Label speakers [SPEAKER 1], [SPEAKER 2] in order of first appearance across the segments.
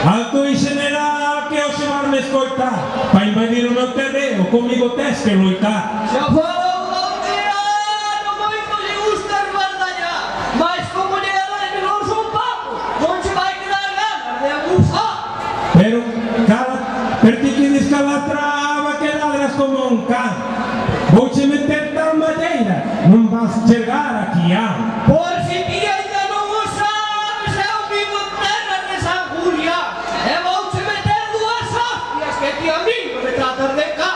[SPEAKER 1] Alto e general que hoxe van me escoitar. Para invadir o meu terreno, comigo tes que loitar.
[SPEAKER 2] Xa fora un aldeano moito lle gusta esbardallar, mas como lle dai que non son papos, non se vai quedar ganas de abusar.
[SPEAKER 1] Pero ti que dis que la traba que ladras como un can. Vouche meter tan malleira, non vas chegar aquí a.
[SPEAKER 2] Por si ti ainda non o sabes, eu vivo en terras de San Julián, e vouche meter dúas hostias que ti a mí non me tratas de cá.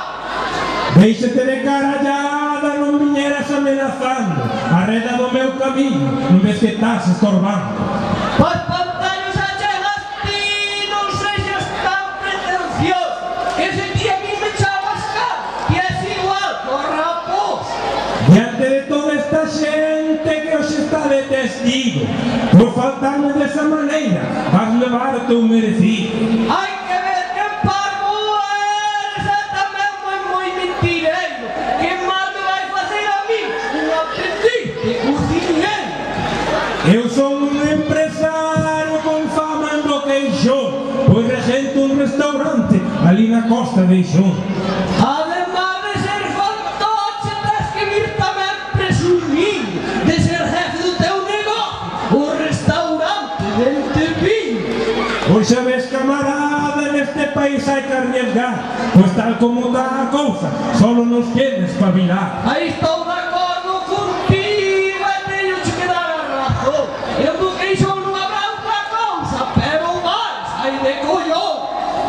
[SPEAKER 1] Déixate de carallada, non viñeras amenazando. Arreda do meu camiño, non ves que estás estorbando.
[SPEAKER 2] Pois pantallos achegas ti, non sexas tan pretencioso, que se ti a mí me chavas cá, ti és igual que o raposo.
[SPEAKER 1] Diante de toda esta xente que hoxe está de testigo, por faltarme desa maneira, vas levar o teu merecido.
[SPEAKER 2] Hai que ver que parvo eres, e tamén moi mentireiro, que mal me vai facer a mí un aprendiz de cociñeiro.
[SPEAKER 1] Eu son un empresario con fama en do Queixón, pois regento un restaurante ali na costa de Ixón.
[SPEAKER 2] Además de ser fantoche, tens que vir tamén presumindo de ser jefe do teu negocio, o restaurante del Tepiño.
[SPEAKER 1] Pois xa ves, camarada, neste país hai que arriesgar, pois tal como dá a cousa, solo nos queda espabilar.
[SPEAKER 2] Aí estou de acordo contigo e teño que dar a razón. Eu do Queixón non habrá outra cousa, pero máis hai de collón.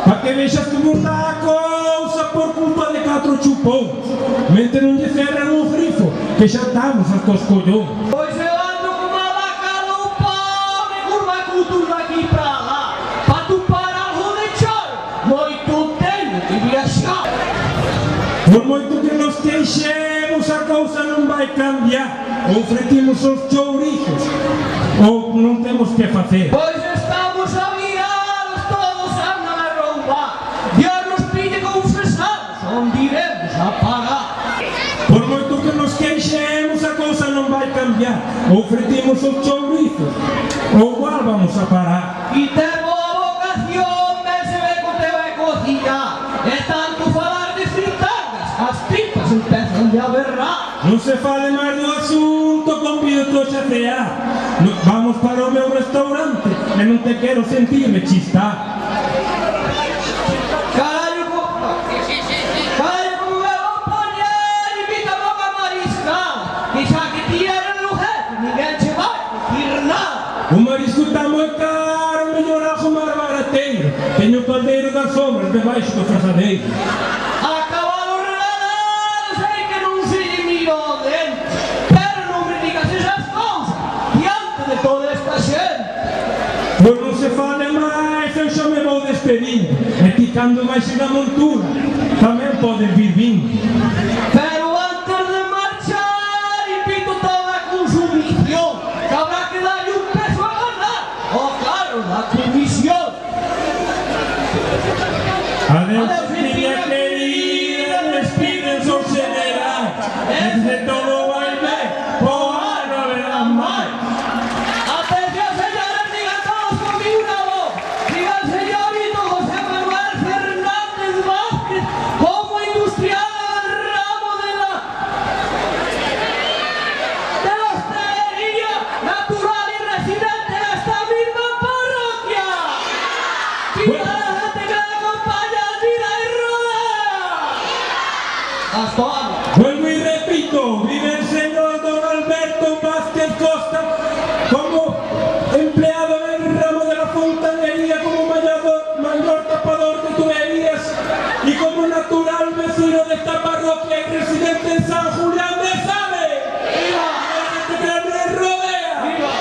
[SPEAKER 1] Pa que vexas como dá a cousa por culpa de 4 chupóns. Mente non lle cerran o grifo, que xa estamos hasta os collóns.
[SPEAKER 2] Pois eu ando como a vaca do pobre, curva cultura aquí pra lá. Pa tupar algo de choro, moito teño que viaxar.
[SPEAKER 1] Por moito que nos queixemos, a cousa non vai cambiar. Ou fretimos os chourizos, ou non temos que facer.
[SPEAKER 2] Pois estamos aviados, todos andan a roubar. Dios nos pide confesados, onde iremos a pagar.
[SPEAKER 1] Por moito que nos queixemos, a cousa non vai cambiar. Ou fretimos os chourizos, ou igual vamos a parar.
[SPEAKER 2] E ten boa vocación, ben se ve que o teu é cociñar. É tanto falar de fritangas, as tripas empezan de aberrar.
[SPEAKER 1] Non se fale máis do asunto, convido hoxe a cear. Vamos para o meu restaurante e non te quero sentirme chistar.
[SPEAKER 2] Carallo, como me vou poñer, invítame a mariscar. Que xa que ti eres o jefe, ninguén che vai decir nada.
[SPEAKER 1] O marisco está moi caro, mellor algo máis barateiro. Teño o caldeiro das sobras debaixo do frasadeiro.
[SPEAKER 2] A cabalo regalado, sei que non se lle mira o dente, pero non me digas esas cousas diante de toda esta xente.
[SPEAKER 1] Pois non se fale máis, eu xa me vou despedindo. E ti cando vais ir a montura, tamén podes vir vindo.
[SPEAKER 2] Pero antes de marchar, invito toda a consumición, que habrá que darlle un peso a ganar, o claro, da comisión.
[SPEAKER 1] Adeus, miña querida, despídense os generais. Desde todo vai ben, po ano haberá máis.
[SPEAKER 2] Atención, señores, digan todos conmigo una voz. Diga el señorito José Manuel Fernández Vázquez como industrial del ramo de la hostelería, natural y residente de esta misma parroquia. ¡Viva la gente que me acompaña, Almira y Rodea! ¡Hasta ahora!
[SPEAKER 1] Vuelvo y repito, vive el señor don Alberto Vázquez Costa como empleado del ramo de la fontanería, como mayor tapador de tuberías y como natural vecino de esta parroquia y residente en San Julián de Save. ¡Viva! ¡La gente que me rodea!
[SPEAKER 2] ¡Viva!